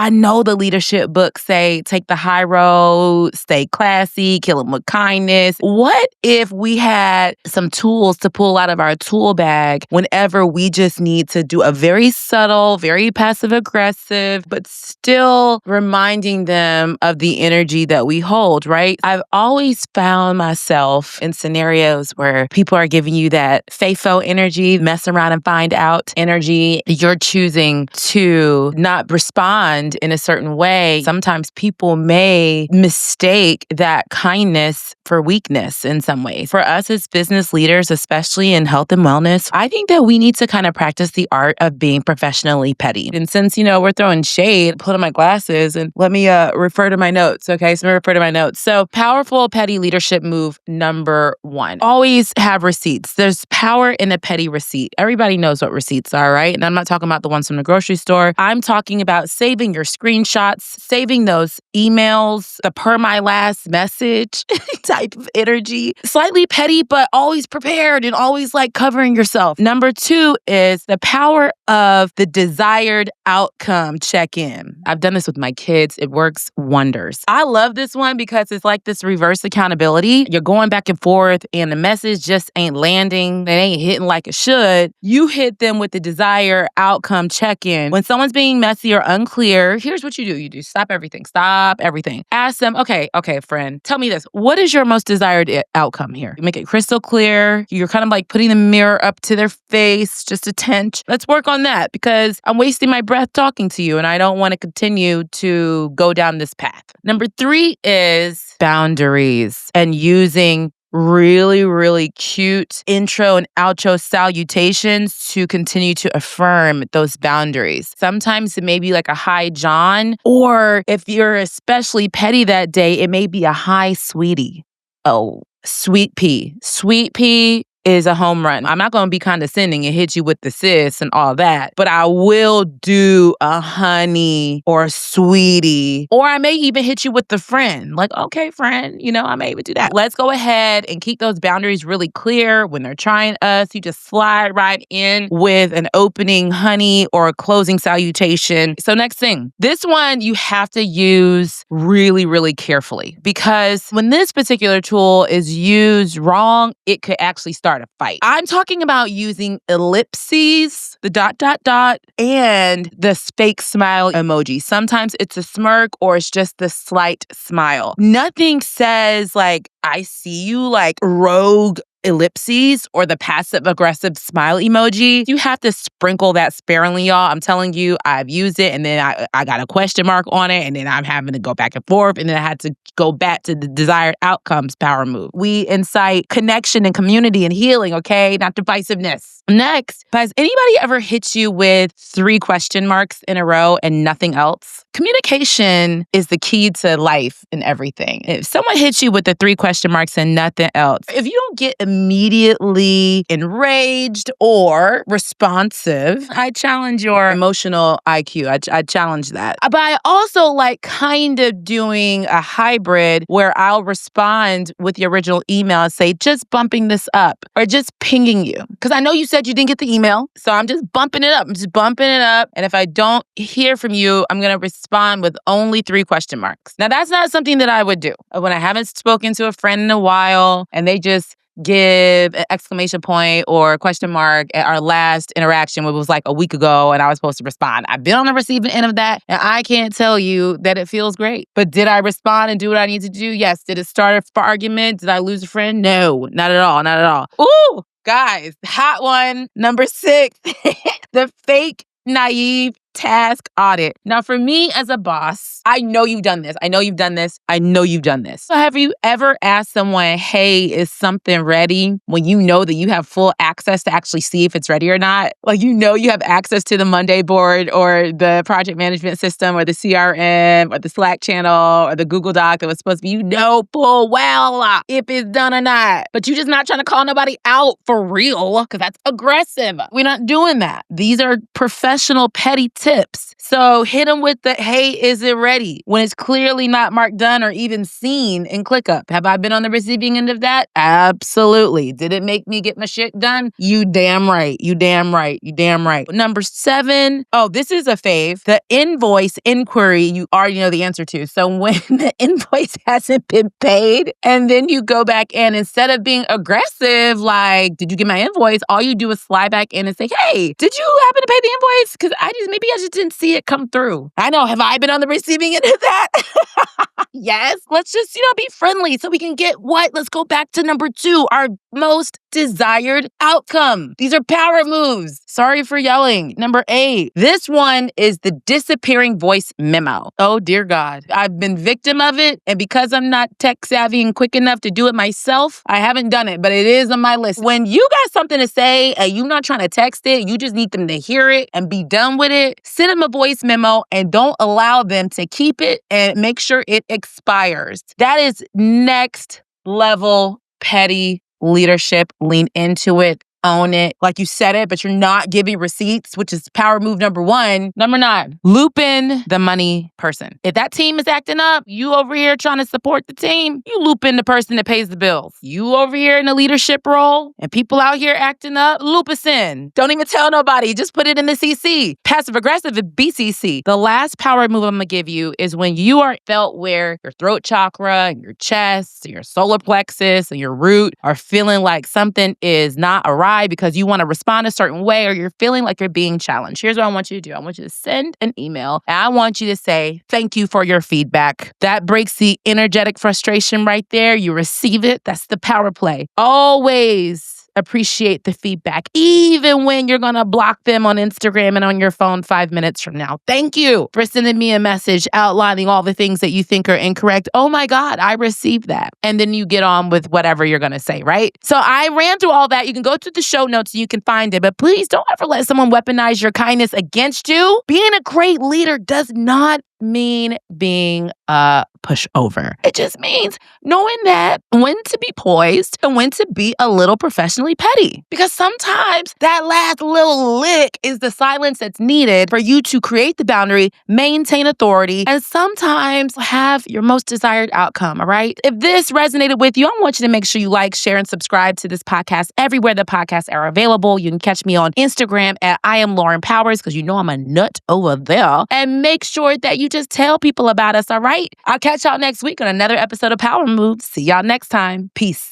I know the leadership books say take the high road, stay classy, kill them with kindness. What if we had some tools to pull out of our tool bag whenever we just need to do a very subtle, very passive aggressive, but still reminding them of the energy that we hold, right? I've always found myself in scenarios where people are giving you that FAFO energy, mess around and find out energy. You're choosing to not respond in a certain way. Sometimes people may mistake that kindness for weakness in some ways. For us as business leaders, especially in health and wellness, I think that we need to kind of practice the art of being professionally petty. And since, we're throwing shade, put on my glasses and let me refer to my notes. Okay, so let me refer to my notes. So powerful petty leadership move number 1. Always have receipts. There's power in a petty receipt. Everybody knows what receipts are, right? And I'm not talking about the ones from the grocery store. I'm talking about saving your screenshots, saving those emails, the per my last message type of energy. Slightly petty, but always prepared and always like covering yourself. Number 2 is the power of the desired outcome check-in. I've done this with my kids. It works wonders. I love this one because it's like this reverse accountability. You're going back and forth and the message just ain't landing. It ain't hitting like it should. You hit them with the desired outcome check-in. When someone's being messy or unclear, here's what you do. You do stop everything. Stop everything. Ask them, okay, friend, tell me this. What is your most desired outcome here? You make it crystal clear. You're kind of like putting the mirror up to their face, just a tinge. Let's work on that because I'm wasting my breath talking to you and I don't want to continue to go down this path. Number 3 is boundaries and using really, really cute intro and outro salutations to continue to affirm those boundaries. Sometimes it may be like a hi, John, or if you're especially petty that day, it may be a hi, sweetie. Oh, sweet pea. Sweet pea is a home run. I'm not going to be condescending and hit you with the sis and all that, but I will do a honey or a sweetie, or I may even hit you with the friend. Like, okay, friend, I may even do that. Let's go ahead and keep those boundaries really clear. When they're trying us, you just slide right in with an opening honey or a closing salutation. So next thing, this one you have to use really, really carefully because when this particular tool is used wrong, it could actually start a fight. I'm talking about using ellipses, the ... and the fake smile emoji. Sometimes it's a smirk or it's just the slight smile. Nothing says like, I see you, like rogue ellipses or the passive aggressive smile emoji. You have to sprinkle that sparingly, y'all. I'm telling you, I've used it and then I got a question mark on it and then I'm having to go back and forth and then I had to go back to the desired outcomes power move. We incite connection and community and healing, okay? Not divisiveness. Next, has anybody ever hit you with 3 question marks in a row and nothing else? Communication is the key to life and everything. If someone hits you with the 3 question marks and nothing else, if you don't get immediately enraged or responsive, I challenge your emotional IQ. I challenge that. But I also like kind of doing a hybrid where I'll respond with the original email and say, just bumping this up or just pinging you. Because I know you said you didn't get the email. So I'm just bumping it up. And if I don't hear from you, I'm going to respond with only 3 question marks. Now, that's not something that I would do. When I haven't spoken to a friend in a while and they just give an exclamation point or a question mark at our last interaction, which was like a week ago, and I was supposed to respond. I've been on the receiving end of that, and I can't tell you that it feels great. But did I respond and do what I need to do? Yes. Did it start an argument? Did I lose a friend? No, not at all. Not at all. Ooh, guys, hot one. Number 6, the fake naive task audit. Now, for me as a boss, I know you've done this. So have you ever asked someone, hey, is something ready? When you know that you have full access to actually see if it's ready or not? Like, you have access to the Monday board or the project management system or the CRM or the Slack channel or the Google Doc that was supposed to be, full well if it's done or not. But you're just not trying to call nobody out for real because that's aggressive. We're not doing that. These are professional petty tips. So hit them with the, hey, is it ready? When it's clearly not marked done or even seen in ClickUp. Have I been on the receiving end of that? Absolutely. Did it make me get my shit done? You damn right. You damn right. You damn right. Number 7. Oh, this is a fave. The invoice inquiry you already know the answer to. So when the invoice hasn't been paid and then you go back in, instead of being aggressive, like, did you get my invoice? All you do is slide back in and say, hey, did you happen to pay the invoice? Because maybe I just didn't see it come through. I know. Have I been on the receiving end of that? Yes. Let's just, be friendly so we can get what? Let's go back to number 2, our most desired outcome. These are power moves. Sorry for yelling. Number 8. This one is the disappearing voice memo. Oh, dear God. I've been victim of it. And because I'm not tech savvy and quick enough to do it myself, I haven't done it, but it is on my list. When you got something to say and you're not trying to text it, you just need them to hear it and be done with it, send them a voice memo and don't allow them to keep it and make sure it expires. That is next level petty leadership. Lean into it. Own it. Like you said it, but you're not giving receipts, which is power move number 1. Number 9, loop in the money person. If that team is acting up, you over here trying to support the team, you loop in the person that pays the bills. You over here in a leadership role and people out here acting up, loop us in. Don't even tell nobody. Just put it in the CC. Passive aggressive is BCC. The last power move I'm going to give you is when you are felt where your throat chakra and your chest, your solar plexus and your root are feeling like something is not arriving because you want to respond a certain way or you're feeling like you're being challenged. Here's what I want you to do. I want you to send an email and I want you to say, thank you for your feedback. That breaks the energetic frustration right there. You receive it. That's the power play. Always appreciate the feedback, even when you're going to block them on Instagram and on your phone 5 minutes from now. Thank you for sending me a message outlining all the things that you think are incorrect. Oh my God, I received that. And then you get on with whatever you're going to say, right? So I ran through all that. You can go to the show notes and you can find it, but please don't ever let someone weaponize your kindness against you. Being a great leader does not mean being a pushover. It just means knowing that when to be poised and when to be a little professionally petty. Because sometimes that last little lick is the silence that's needed for you to create the boundary, maintain authority, and sometimes have your most desired outcome, all right? If this resonated with you, I want you to make sure you like, share, and subscribe to this podcast everywhere the podcasts are available. You can catch me on Instagram at I am Lauren Powers because you know I'm a nut over there. And make sure that you just tell people about us, all right? I'll catch y'all next week on another episode of Power Moves. See y'all next time. Peace.